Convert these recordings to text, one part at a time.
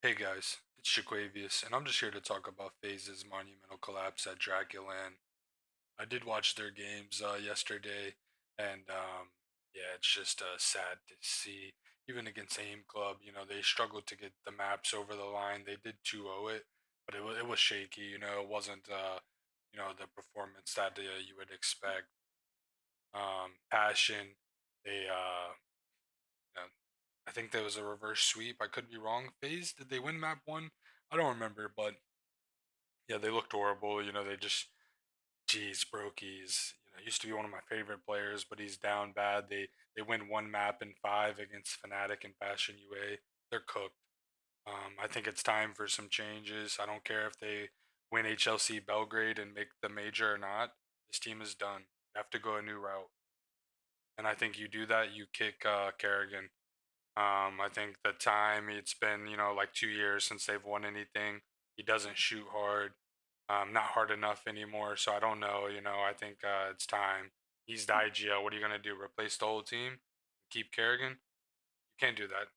Hey guys, it's Shaquavius, and I'm just here to talk about FaZe's monumental collapse at DraculaN. I did watch their games yesterday, and yeah, it's just sad to see. Even against Aim Club, they struggled to get the maps over the line. They did 2-0 it, but it was shaky. It wasn't the performance that you would expect. Passion, they you know, I think there was a reverse sweep. I could be wrong. FaZe, did they win map one? I don't remember, but yeah, they looked horrible. They just, geez, Broky's, used to be one of my favorite players, but he's down bad. They win one map in five against Fnatic and Fashion UA. They're cooked. I think it's time for some changes. I don't care if they win HLC Belgrade and make the major or not. This team is done. You have to go a new route, and I think you do that. You kick Karrigan. I think the time it's been, like 2 years since they've won anything. He doesn't shoot hard, not hard enough anymore. So I don't know. I think it's time. He's the IGL. What are you gonna do? Replace the whole team? Keep Kerrigan? You can't do that.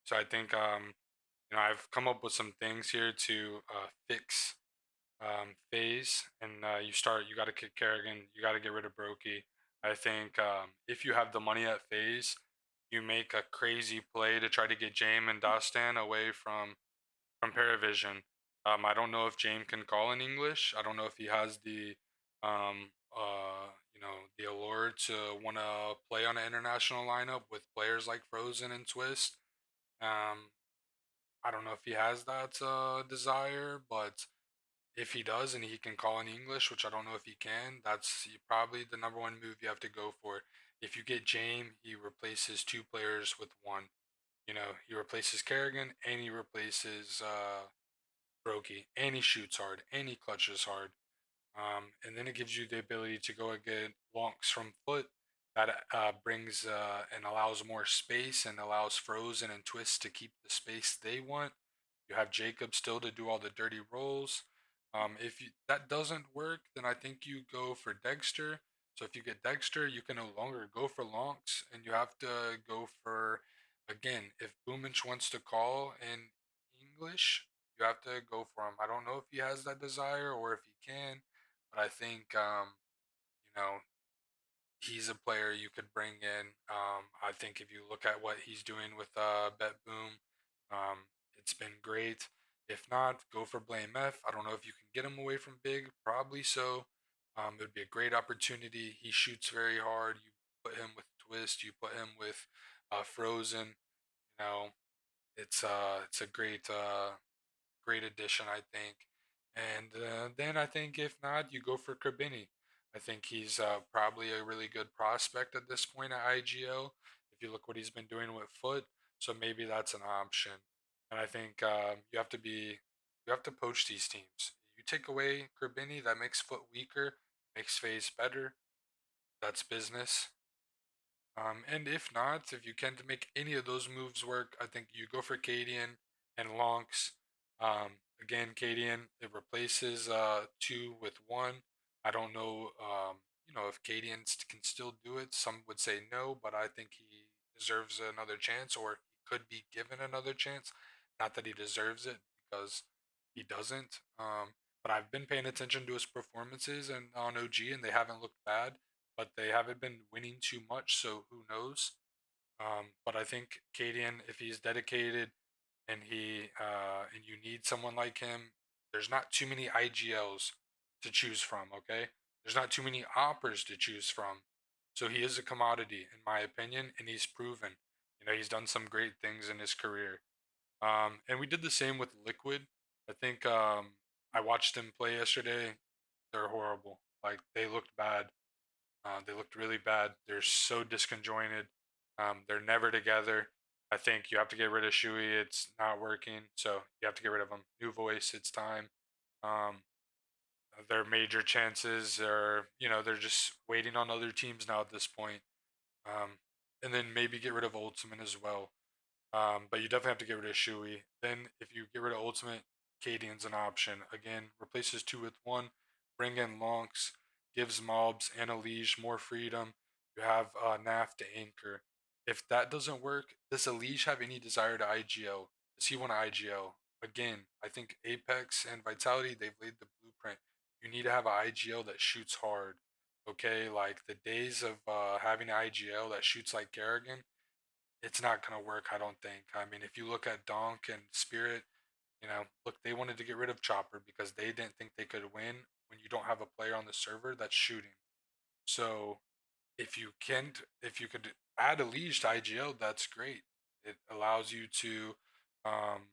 So I think I've come up with some things here to fix FaZe, and you got to kick Kerrigan. You got to get rid of Broky. I think if you have the money at FaZe, you make a crazy play to try to get James and Dastan away from Paravision. I don't know if James can call in English. I don't know if he has the allure to want to play on an international lineup with players like Frozen and Twist. Um, I don't know if he has that desire, but if he does and he can call in English, which I don't know if he can, that's probably the number one move you have to go for. If you get James, he replaces two players with one. He replaces Karrigan and he replaces Broky, and he shoots hard, and he clutches hard. And then it gives you the ability to go and get lonks from foot that brings and allows more space and allows Frozen and Twist to keep the space they want. You have Jacob still to do all the dirty rolls. If that doesn't work, then I think you go for Dexter. So if you get Dexter, you can no longer go for lonks, and you have to go for, again, if Boomich wants to call in English, you have to go for him. I don't know if he has that desire or if he can, but I think you know he's a player you could bring in. I think if you look at what he's doing with Bet Boom, it's been great. If not, go for Blame F. I don't know if you can get him away from Big. Probably so. It would be a great opportunity. He shoots very hard. You put him with Twist. You put him with Frozen. You know, it's a great addition, I think. And then I think if not, you go for Krabini. I think he's probably a really good prospect at this point at IGL. If you look what he's been doing with Foot, so maybe that's an option. And I think you have to poach these teams. You take away Krabini, that makes Foot weaker, makes FaZe better. That's business. And if not, if you can't make any of those moves work, I think you go for Cadian and Lonks. Again, Cadian, it replaces two with one. I don't know, if Cadian can still do it. Some would say no, but I think he deserves another chance, or he could be given another chance. Not that he deserves it, because he doesn't. But I've been paying attention to his performances and on OG, and they haven't looked bad, but they haven't been winning too much, so who knows? But I think Cadian, if he's dedicated and and you need someone like him, there's not too many IGLs to choose from. Okay, there's not too many oppers to choose from, so he is a commodity in my opinion, and he's proven. He's done some great things in his career. And we did the same with Liquid. I think I watched him play yesterday. They're horrible. Like, they looked bad. They looked really bad. They're so disconjointed. They're never together. I think you have to get rid of Shui. It's not working, so you have to get rid of him. New voice. It's time. Um, their major chances are, they're just waiting on other teams now at this point. And then maybe get rid of Ultimate as well. But you definitely have to get rid of Shui. Then, if you get rid of Ultimate, Cadian's an option. Again, replaces two with one. Bring in Lonks, gives mobs and a Liege more freedom. You have Naf to anchor. If that doesn't work, does a Liege have any desire to IGL? Does he want to IGL? again, I think Apex and Vitality, they've laid the blueprint. You need to have an IGL that shoots hard. Okay, like the days of having an IGL that shoots like Karrigan, it's not gonna work. I don't think. I mean, if you look at Donk and Spirit, look, they wanted to get rid of Chopper because they didn't think they could win when you don't have a player on the server that's shooting. So if you could add a liege to IGL, that's great. It allows you to um,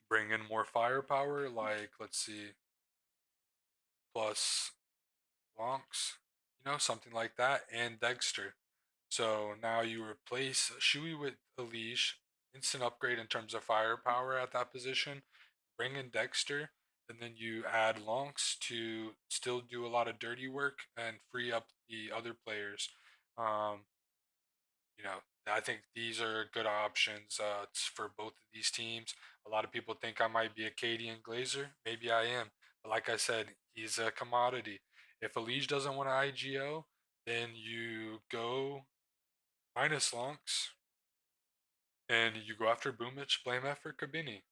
bring in more firepower, like let's see, plus Lonks, something like that, and Dexter. So now you replace Shui with a leash, instant upgrade in terms of firepower at that position. Bring in Dexter, and then you add Lonks to still do a lot of dirty work and free up the other players. Um, you know, I think these are good options for both of these teams. A lot of people think I might be a Cadian Glazer. Maybe I am. But like I said, he's a commodity. If Elige doesn't want an IGO, then you go minus Lonks and you go after Boomich, Blame F, or Kabini.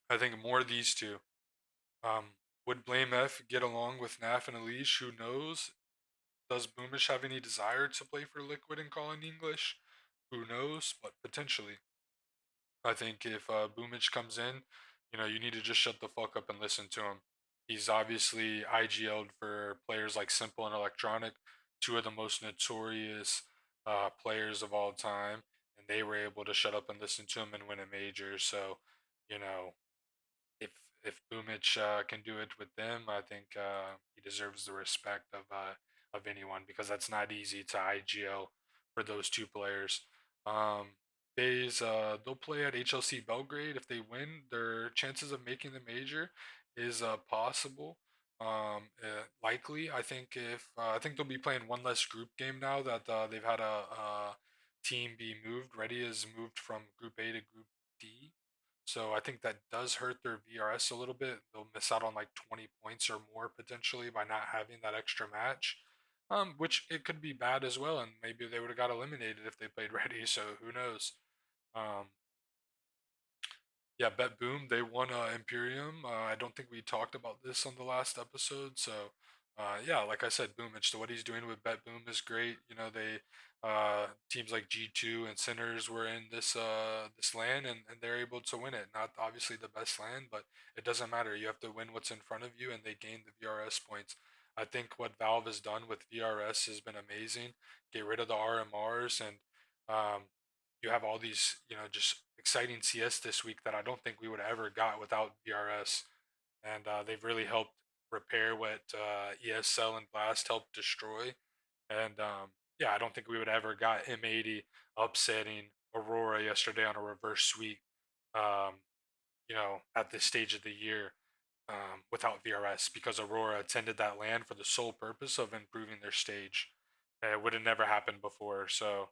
I think more of these two. Um, would Blame F get along with Naf and Elige? Who knows? Does Boomish have any desire to play for Liquid and call in English? Who knows? But potentially. I think if Boomich comes in, you need to just shut the fuck up and listen to him. He's obviously IGL'd for players like Simple and Electronic, two of the most notorious players of all time, and they were able to shut up and listen to him and win a major. So, you know, if if Boomic can do it with them, I think he deserves the respect of anyone because that's not easy to IGL for those two players. FaZe, they'll play at HLC Belgrade. If they win, their chances of making the major is possible. Likely, I think they'll be playing one less group game now that they've had a team be moved. Ready is moved from Group A to Group D, so I think that does hurt their VRS a little bit. They'll miss out on like 20 points or more potentially by not having that extra match. Which it could be bad as well, and maybe they would have got eliminated if they played ready. So who knows? Um, yeah, Bet Boom, they won Imperium. I don't think we talked about this on the last episode. So, yeah, like I said, Boomich. So what he's doing with Bet Boom is great. They teams like G2 and Sinners were in this land, and they're able to win it. Not obviously the best land, but it doesn't matter. You have to win what's in front of you, and they gain the VRS points. I think what Valve has done with VRS has been amazing. Get rid of the RMRs and um, you have all these, just exciting CS this week that I don't think we would have ever got without VRS. And they've really helped repair what ESL and Blast helped destroy. And yeah, I don't think we would ever got M80 upsetting Aurora yesterday on a reverse sweep, um, at this stage of the year without VRS because Aurora attended that land for the sole purpose of improving their stage. It would have never happened before. So,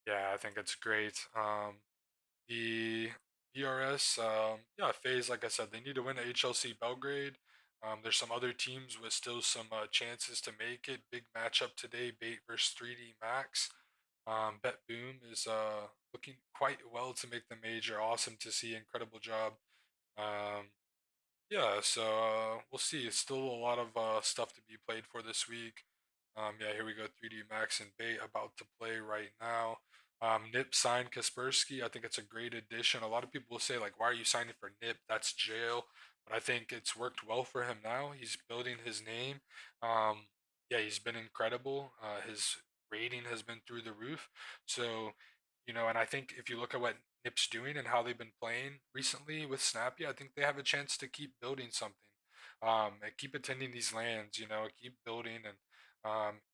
yeah, I think it's great. The VRS, yeah, FaZe, like I said, they need to win at HLC Belgrade. There's some other teams with still some chances to make it. Big matchup today, Bait versus 3D Max. Bet Boom is looking quite well to make the major. Awesome to see. Incredible job. Um, yeah, so we'll see. It's still a lot of stuff to be played for this week. Yeah, here we go. 3D Max and Bait about to play right now. Nip signed Kaspersky. I think it's a great addition. A lot of people will say, like, why are you signing for Nip? That's jail. But I think it's worked well for him now. He's building his name. Yeah, he's been incredible. His rating has been through the roof. So, and I think if you look at what Nip's doing and how they've been playing recently with Snappy, I think they have a chance to keep building something. And keep attending these lands, keep building and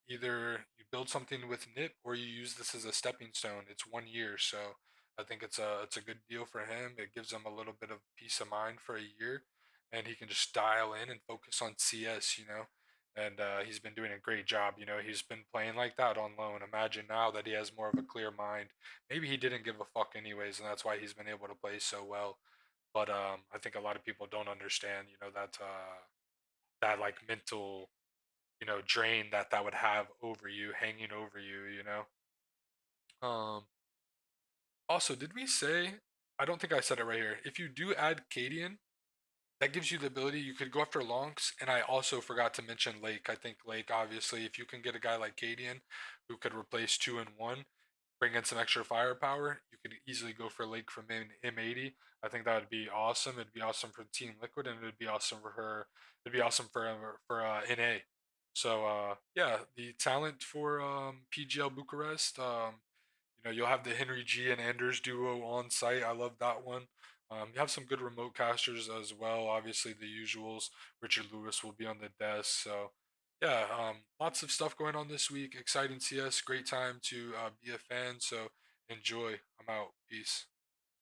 either you build something with Nip or you use this as a stepping stone. It's 1 year, so I think it's a good deal for him. It gives him a little bit of peace of mind for a year, and he can just dial in and focus on CS, And he's been doing a great job. He's been playing like that on loan. Imagine now that he has more of a clear mind. Maybe he didn't give a fuck anyways, and that's why he's been able to play so well. But I think a lot of people don't understand, that like mental, drain that would have over you, hanging over you. Also, did we say? I don't think I said it right here. If you do add Cadian, that gives you the ability you could go after lonks, and I also forgot to mention Lake. I think Lake, obviously, if you can get a guy like Cadian who could replace 2 and 1, bring in some extra firepower, you could easily go for Lake from M80. I think that would be awesome. It'd be awesome for Team Liquid, and it'd be awesome for her. It'd be awesome for NA. So yeah, the talent for PGL Bucharest. You'll have the Henry G and Anders duo on site. I love that one. You have some good remote casters as well. Obviously, the usuals. Richard Lewis will be on the desk. So, yeah, lots of stuff going on this week. Exciting CS. Great time to be a fan. So, enjoy. I'm out. Peace.